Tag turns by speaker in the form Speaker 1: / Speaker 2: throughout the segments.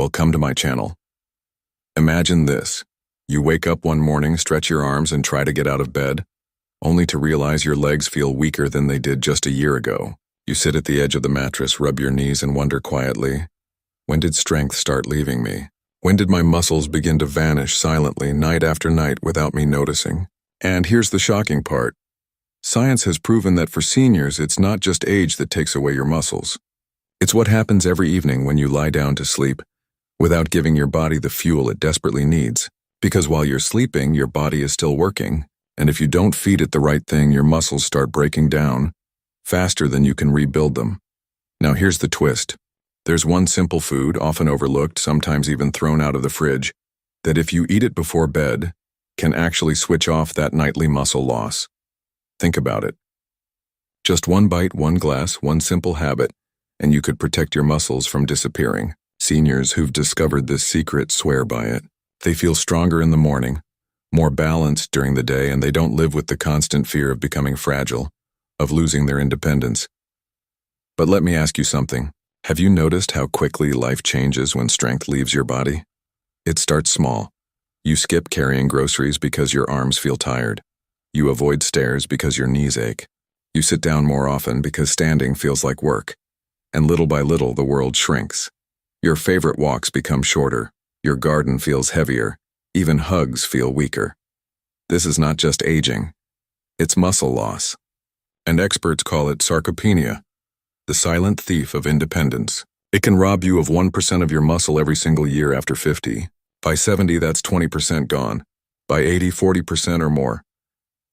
Speaker 1: Well, come to my channel. Imagine this. You wake up one morning, stretch your arms, and try to get out of bed, only to realize your legs feel weaker than they did just a year ago. You sit at the edge of the mattress, rub your knees, and wonder quietly, when did strength start leaving me? When did my muscles begin to vanish silently night after night without me noticing? And here's the shocking part. Science has proven that for seniors, it's not just age that takes away your muscles. It's what happens every evening when you lie down to sleep, without giving your body the fuel it desperately needs. Because while you're sleeping, your body is still working, and if you don't feed it the right thing, your muscles start breaking down faster than you can rebuild them. Now here's the twist. There's one simple food, often overlooked, sometimes even thrown out of the fridge, that if you eat it before bed, can actually switch off that nightly muscle loss. Think about it. Just one bite, one glass, one simple habit, and you could protect your muscles from disappearing. Seniors who've discovered this secret swear by it. They feel stronger in the morning, more balanced during the day, and they don't live with the constant fear of becoming fragile, of losing their independence. But let me ask you something. Have you noticed how quickly life changes when strength leaves your body? It starts small. You skip carrying groceries because your arms feel tired. You avoid stairs because your knees ache. You sit down more often because standing feels like work. And little by little, the world shrinks. Your favorite walks become shorter. Your garden feels heavier. Even hugs feel weaker. This is not just aging. It's muscle loss. And experts call it sarcopenia, the silent thief of independence. It can rob you of 1% of your muscle every single year after 50. By 70, that's 20% gone. By 80, 40% or more.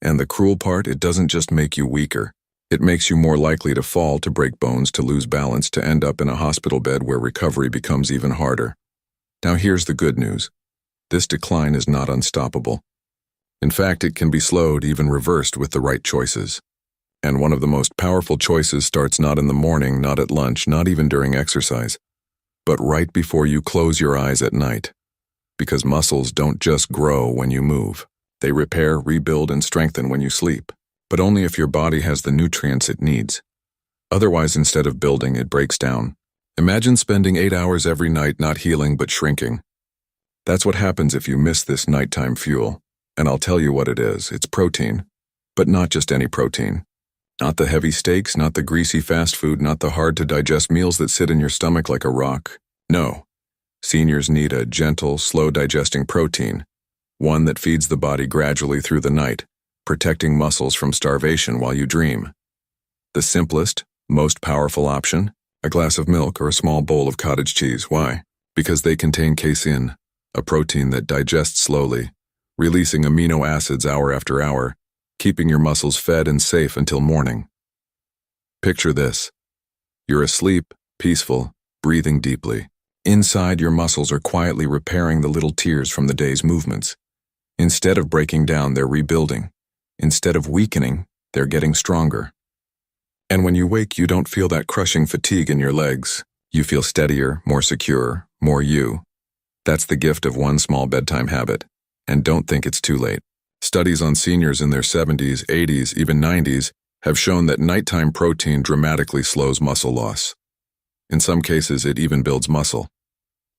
Speaker 1: And the cruel part, it doesn't just make you weaker. It makes you more likely to fall, to break bones, to lose balance, to end up in a hospital bed where recovery becomes even harder. Now here's the good news. This decline is not unstoppable. In fact, it can be slowed, even reversed with the right choices. And one of the most powerful choices starts not in the morning, not at lunch, not even during exercise, but right before you close your eyes at night. Because muscles don't just grow when you move. They repair, rebuild, and strengthen when you sleep. But only if your body has the nutrients it needs. Otherwise, instead of building, it breaks down. Imagine spending 8 hours every night not healing but shrinking. That's what happens if you miss this nighttime fuel. And I'll tell you what it is. It's protein. But not just any protein. Not the heavy steaks, not the greasy fast food, not the hard-to-digest meals that sit in your stomach like a rock. No. Seniors need a gentle, slow-digesting protein. One that feeds the body gradually through the night, protecting muscles from starvation while you dream. The simplest, most powerful option? A glass of milk or a small bowl of cottage cheese. Why? Because they contain casein, a protein that digests slowly, releasing amino acids hour after hour, keeping your muscles fed and safe until morning. Picture this. You're asleep, peaceful, breathing deeply. Inside, your muscles are quietly repairing the little tears from the day's movements. Instead of breaking down, they're rebuilding. Instead of weakening, they're getting stronger. And when you wake, you don't feel that crushing fatigue in your legs. You feel steadier, more secure, more you. That's the gift of one small bedtime habit. And don't think it's too late. Studies on seniors in their 70s, 80s, even 90s have shown that nighttime protein dramatically slows muscle loss. In some cases, it even builds muscle.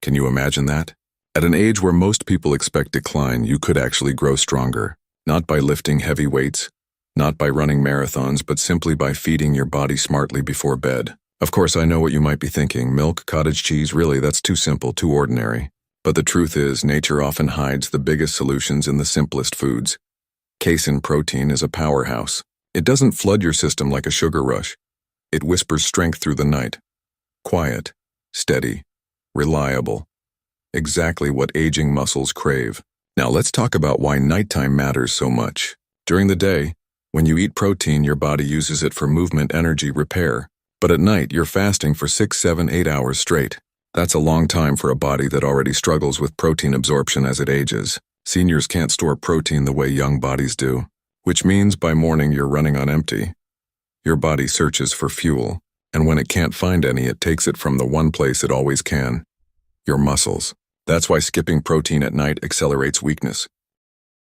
Speaker 1: Can you imagine that? At an age where most people expect decline, you could actually grow stronger. Not by lifting heavy weights, not by running marathons, but simply by feeding your body smartly before bed. Of course, I know what you might be thinking. Milk, cottage cheese, really, that's too simple, too ordinary. But the truth is, nature often hides the biggest solutions in the simplest foods. Casein protein is a powerhouse. It doesn't flood your system like a sugar rush. It whispers strength through the night. Quiet, steady, reliable. Exactly what aging muscles crave. Now let's talk about why nighttime matters so much. During the day, when you eat protein, your body uses it for movement, energy, repair. But at night, you're fasting for 6, 7, 8 hours straight. That's a long time for a body that already struggles with protein absorption as it ages. Seniors can't store protein the way young bodies do, which means by morning you're running on empty. Your body searches for fuel, and when it can't find any, it takes it from the one place it always can: your muscles. That's why skipping protein at night accelerates weakness.